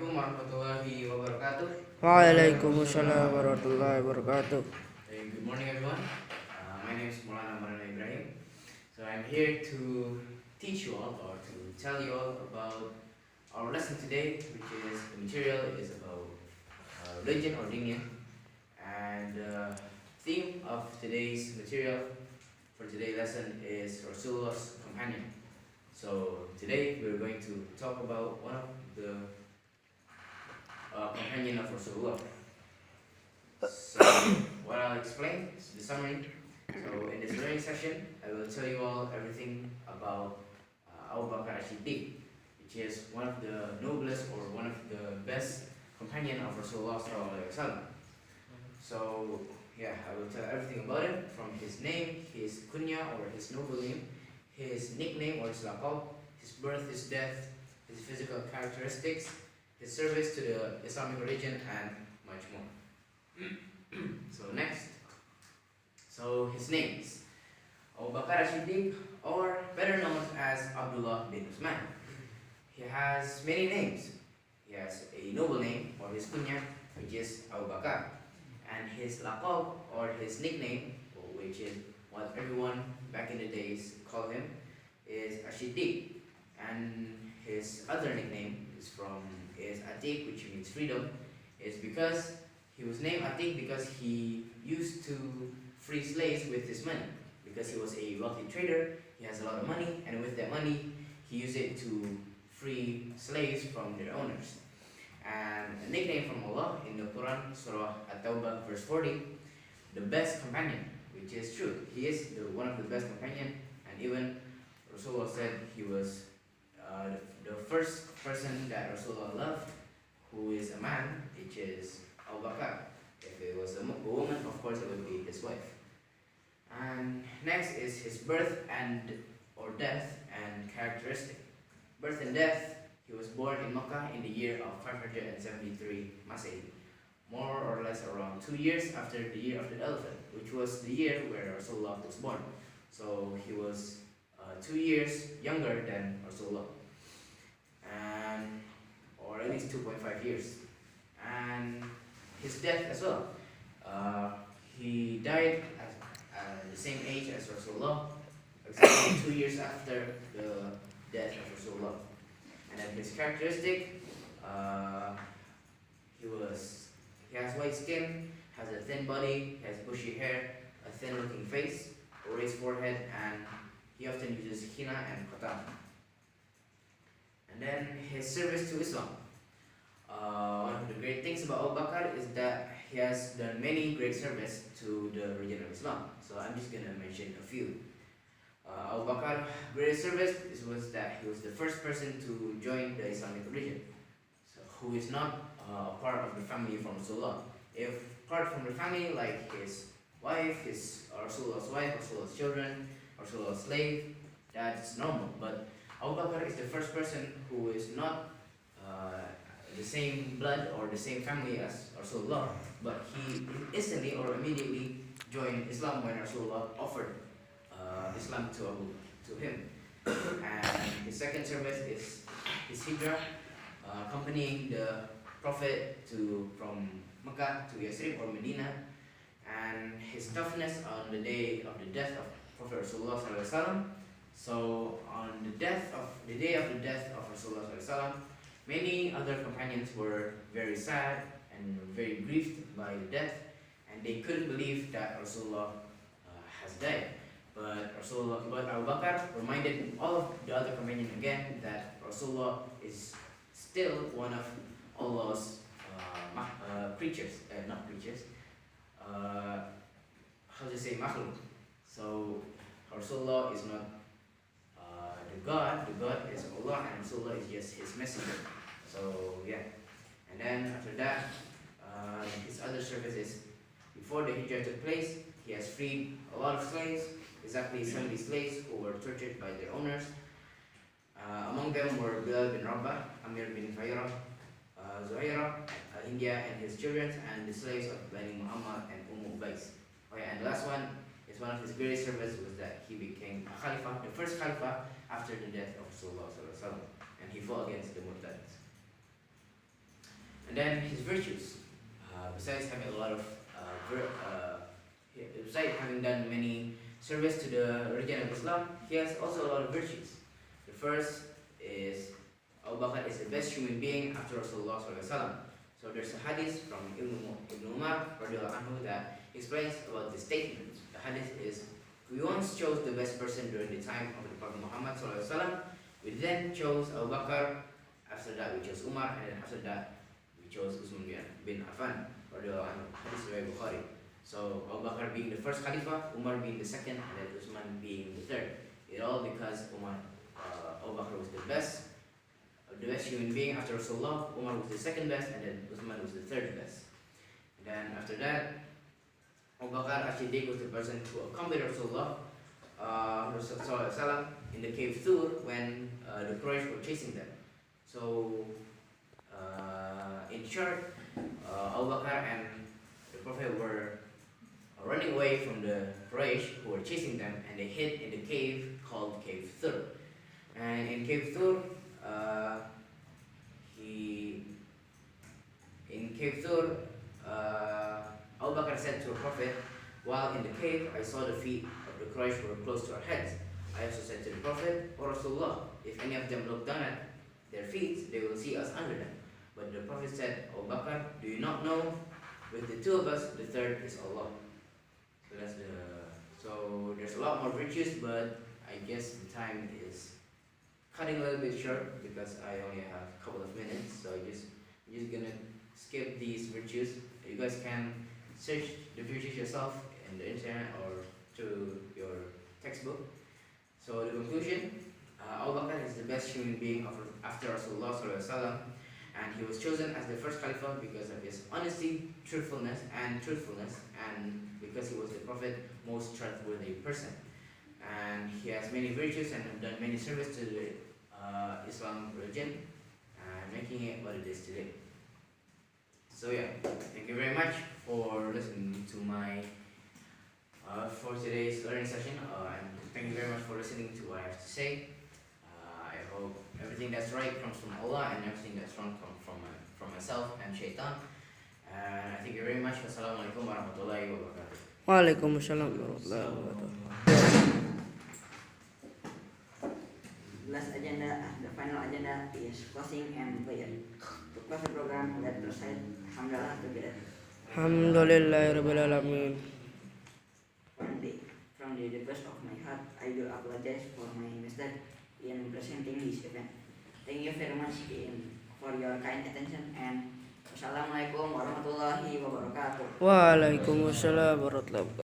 Assalamualaikum warahmatullahi wabarakatuh. Waalaikumsalam warahmatullahi wabarakatuh. Good morning, everyone. My name is Moreno Ibrahim. So I'm here to teach you all or to tell you all about our lesson today, which is the material is about religion or dini. And theme of today's material for today's lesson is Rasulullah's companion. So today we're going to talk about one of the companion of Rasulullah. So what I'll explain is the summary. So in this learning session, I will tell you all everything about Abu Bakr as-Siddiq, which is one of the noblest or one of the best companion of Rasulullah sallallahu alaihi wasallam. So yeah, I will tell everything about him, from his name, his kunya or his noble name, his nickname or his laqab, his birth, his death, his physical characteristics, his service to the Islamic religion, and much more. So next, so his names: Abu Bakr as-Siddiq, or better known as Abdullah bin Usman. He has many names. He has a noble name or his kunya, which is Abu Bakr, and his laqab or his nickname, which is what everyone back in the days called him, is as-Siddiq, and his other nickname is Atiq, which means freedom. Is because he was named Atiq because he used to free slaves with his money. Because he was a wealthy trader, he has a lot of money, and with that money, he used it to free slaves from their owners. And a nickname from Allah in the Quran, Surah At-Tawbah, verse 40, the best companion, which is true. He is one of the best companion, and even Rasulullah said he was the first person that Rasulullah loved, who is a man, which is Abu Bakr. If it was a woman, of course it would be his wife. And next is his birth and or death and characteristic. Birth and death: he was born in Makkah in the year of 573 Masehi, more or less around 2 years after the year of the elephant, which was the year where Rasulullah was born. So he was 2 years younger than Rasulullah, and or at least 2.5 years. And his death as well. He died at the same age as Rasulullah, exactly 2 years after the death of Rasulullah. And then his characteristic, he has white skin, has a thin body, has bushy hair, a thin looking face, a raised forehead, and he often uses henna and qatan. And then his service to Islam. One of the great things about Abu Bakr is that he has done many great service to the religion of Islam. So I'm just going to mention a few. Abu Bakr's greatest service was that he was the first person to join the Islamic religion, so who is not a part of the family from Rasulullah. If part from the family, like his wife, his Rasulullah's wife, Rasulullah's children, Rasulullah's slave, that's normal. But Abu Bakr is the first person who is not the same blood or the same family as Rasulullah, but he instantly or immediately joined Islam when Rasulullah offered Islam to him. And his second service is his hijrah, accompanying the Prophet from Mecca to Yathrib or Medina, and his toughness on the day of the death of Prophet Rasulullah sallallahu alaihi wasallam. So on the day of the death of Rasulullah sallallahu alaihi wasallam, many other companions were very sad and very grieved by the death, and they couldn't believe that Rasulullah has died. But Abu Bakr reminded all of the other companions again that Rasulullah is still one of Allah's creatures, not creatures. How to say makhluk? So Rasulullah is not the God. The God is Allah, and Rasulullah is just His messenger. So yeah, and then after that, his other services before the hijrah took place, he has freed a lot of slaves. Exactly 70 slaves who were tortured by their owners. Among them were Bilal bin Rabah, Amir bin Fayrah, Zuhairah, India and his children, and the slaves of Bani Muhammad and Ubais. Okay, and the last one is one of his greatest services was that he became a Khalifa, the first Khalifa after the death of Rasulullah sallallahu alaihi wasallam, and he fought against the Murtads. And then his virtues. Besides having a lot of besides having done many service to the religion of Islam, he has also a lot of virtues. The first is Abu Bakr is the best human being after Rasulullah SAW. So there's a hadith from Ibn Umar radiallahu anhu that explains about this statement. The hadith is, we once chose the best person during the time of the Prophet Muhammad SAW. We then chose Abu Bakr. After that we chose Umar, and then after that we chose Usman bin Affan radiallahu anhu. Hadith Riwayat Bukhari. So Abu Bakr being the first Khalifa, Umar being the second, and then Usman being the third. It all because Abu Bakr was the best human being after Rasulullah. Umar was the second best, and then Usman was the third best. And then after that, Abu Bakr actually was the person to accompany Rasulullah in the cave Thur when the Quraysh were chasing them. So, in short, Abu Bakr and the Prophet were running away from the Quraysh who were chasing them, and they hid in the cave called Cave Thur. And in Cave Thur, Abu Bakr said to the Prophet, while in the cave, I saw the feet of the Quraysh were close to our heads. I also said to the Prophet, O Rasulullah, if any of them look down at their feet, they will see us under them. But the Prophet said, Abu Bakr, do you not know? With the two of us, the third is Allah. So there's a lot more virtues, but I guess the time is cutting a little bit short because I only have a couple of minutes. So I'm just gonna skip these virtues. You guys can search the virtues yourself in the internet or through your textbook. So the conclusion, Abu Bakr is the best human being after Rasulullah SAW, and he was chosen as the first Khalifa because of his honesty, truthfulness, and because he was the Prophet's most trustworthy person. And he has many virtues and have done many service to the Islam religion, making it what it is today. So yeah, thank you very much for listening to my for today's learning session, and thank you very much for listening to what I have to say. I hope everything that's right comes from Allah, and everything that's wrong comes from myself and Shaitan. And I thank you very much. Wassalamualaikum warahmatullahi wabarakatuh. Waalaikumsalam warahmatullahi wabarakatuh. Last agenda, the final agenda is closing and prayer. To close the program, let us recite Alhamdulillah together. Alhamdulillahirabbil alamin. From the depths of my heart, I do apologize for my mistake in presenting this event. Thank you very much for your kind attention, and wassalamualaikum warahmatullahi wabarakatuh. Waalaikumsalam warahmatullahi wabarakatuh.